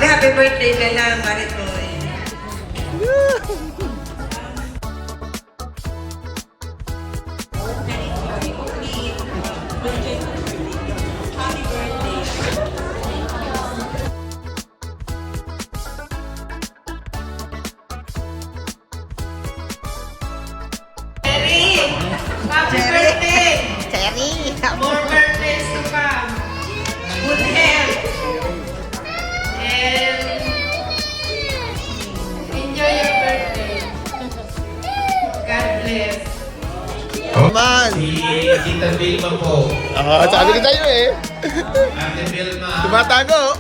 Happy birthday ka lang, Maritoy. Happy birthday! Cherry! More birthdays to come. Good health. And enjoy your birthday. God bless. Man! Si Tita Vilma po. Sabi ko sa'yo eh. Ate Vilma. Tumatago.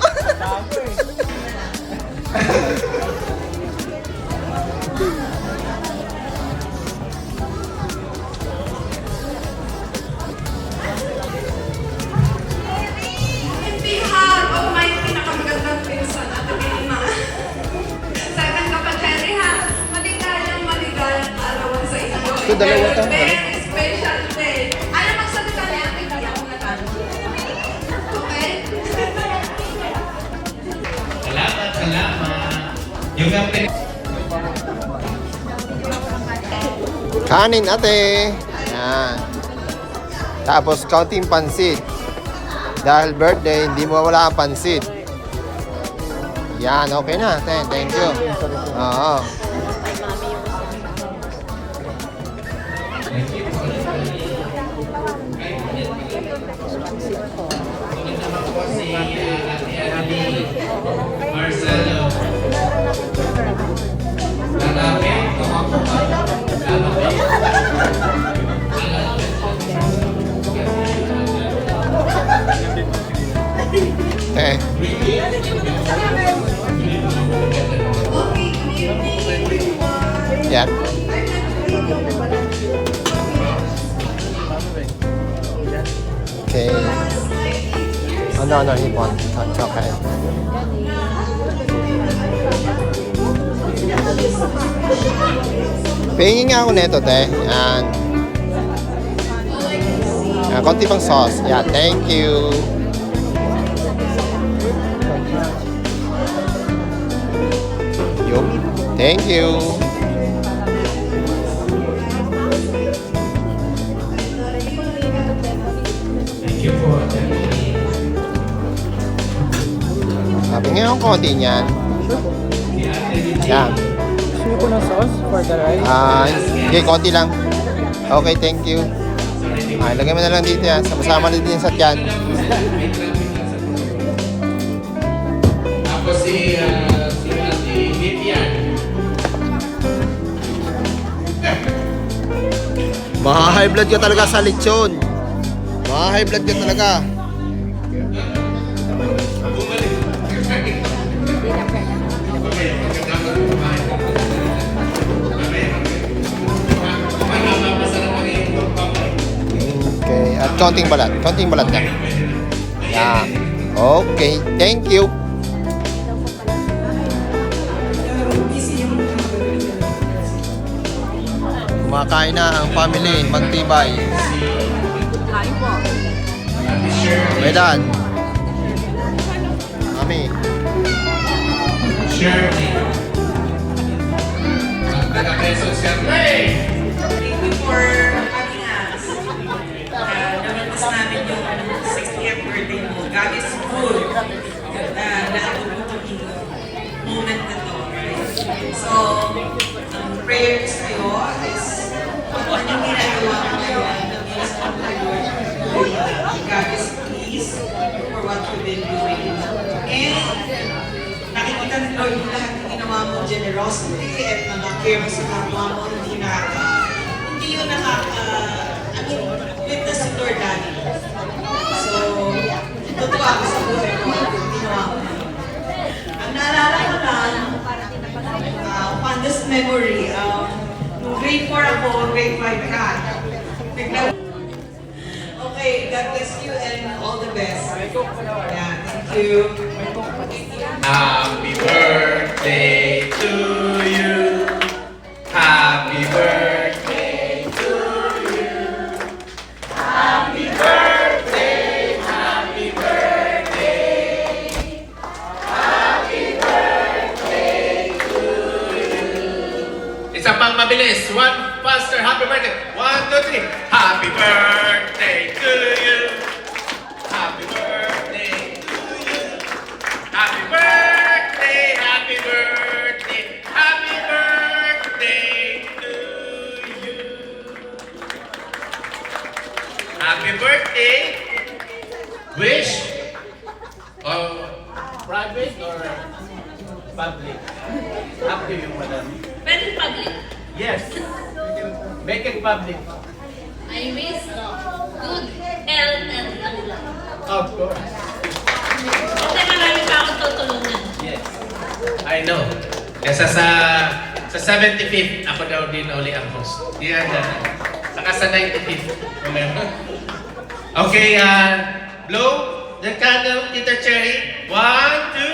In behalf of my pinakamagandang pinsan, Ate Vilma. Second ka pa, Cherry, ha? Maligayang arawan sa inyo. Ito, dalawa to. Very special day. Ano magsalita niya? Hindi ako natalo. Okay? Salamat. Yung Kanin ate. Ayan. Tapos counting pansit. Dahil birthday, hindi mo wala ang pansit. Yan, okay na. Thank you. Oo. Marcelo. Lalapit. Eh. Yan. Okay. Oh, no, he won't. It's okay. Pingin nga ako nito, te. Yan. Konti pang sauce. Yeah, thank you. Yup. Thank you. Thank you po. Sabi nga yung konti niyan. Yan. Gusto niyo po ng sauce for the rice? Okay, konti lang. Okay, thank you. Lagay mo na lang dito yan. Sama-sama na din sa tiyan. Tapos si Ate Vivian. Maha-high blood ka talaga sa lechon. Maha-high blood ka talaga. Okay, at counting balat. Counting balat na. Yeah. Okay, thank you. Kumakain na ang family, magtibay. Kain po. Medan. Mami. Shirley. Ang taga-Quezon siyempre. Thank you for having us. Namitas namin yung 60th birthday mo. God is good. Naabot yung moment na to, right? So, ang prayers sa'yo is kung ano yung ginagawa mo ngayon, the means of the Lord, God is pleased for what you've been doing. And nakikita ni Lord yung lahat ng ginawa mo, generosity at mga care mo sa kapwa mo, hindi yun witness si Lord Daddy. So, totoo ako sa buhay mo at ginawa mo. Ang naalala ko lang, fondest memory, nung grade 4 ako, grade 5 ka. Okay, God bless you and all the best. Yeah, thank you. Happy birthday to you. Happy birthday to you. Happy birthday, happy birthday. Happy birthday to you. Isa pang mabilis. One faster. Happy birthday. 1, 2, 3. Happy birthday to you. Happy birthday to you. Happy birthday, happy birthday, happy birthday to you. Happy birthday. Wish private or public? Up to you, madam. Pwede public. Yes. Make it public. I wish good health and long life. Of course. Kasi marami pa akong tutulungan. Yes. I know. Kesa sa 75th, ako daw din uli ang host. Yan na. Saka sa 95th. Remember? Okay, blow the candle, Tita Cherry. 1,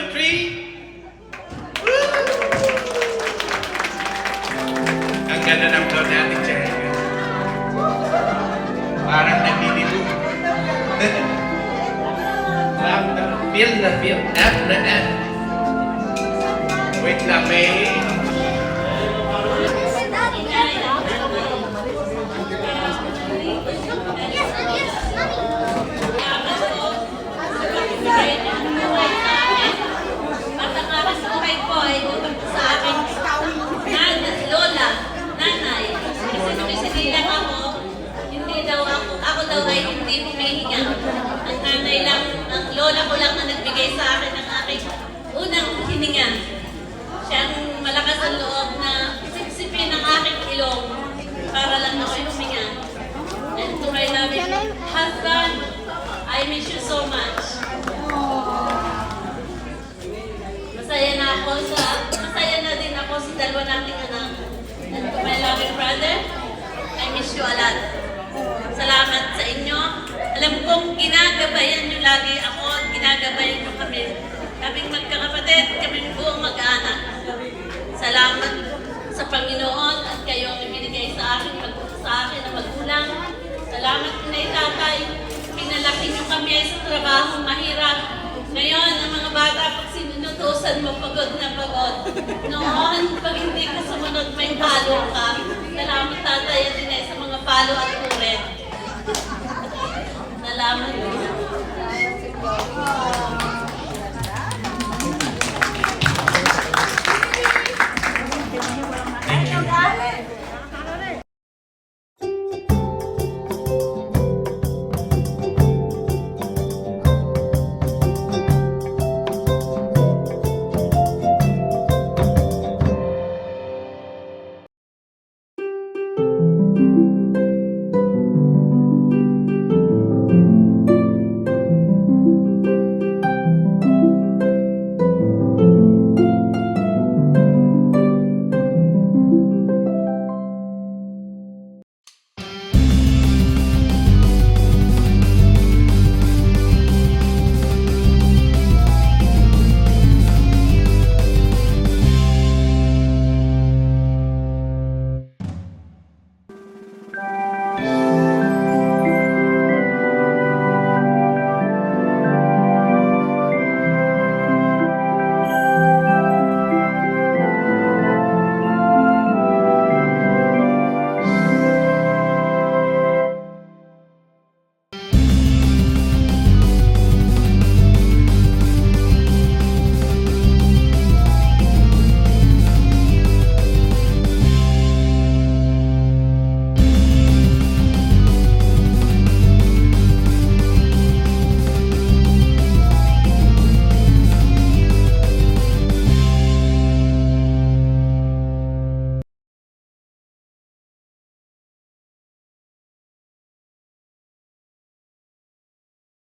2, 3. Woo! Ang ganda ng blow ni Ate Cherry. Parang nagbibigo. Feel the feel. F na F. Wait lang, may... At ang aking buhay ko ay bukod sa aking lola, nanay. Kasi nung isinilang ako, hindi daw ako daw ay hindi humihinga. Ang nanay lang, ang lola ko lang na nagbigay sa akin ng aking unang hininga. Siyang malakas ang loob na sipsipin ang aking ilong para lang ako'y huminga. And to my loving husband, I miss you so much. Masaya na din ako sa dalawa nating anak. And to my loving brother, I miss you a lot. Salamat sa inyo. Alam kong ginagabayan nyo lagi ako at ginagabayan nyo kami. Kaming magkakapatid, kaming buong mag-anak. Salamat sa Panginoon at kayo ang ibinigay sa akin na magulang. Salamat Inay Tatay. Pinalaki nyo kami sa trabahong mahirap. Ngayon, ang mga bata, pag sinunutusan mo, pagod na pagod. Noon, pag hindi ka sumunod, may palo ka. Salamat Tatay at Inay sa mga palo at kuret. Salamat.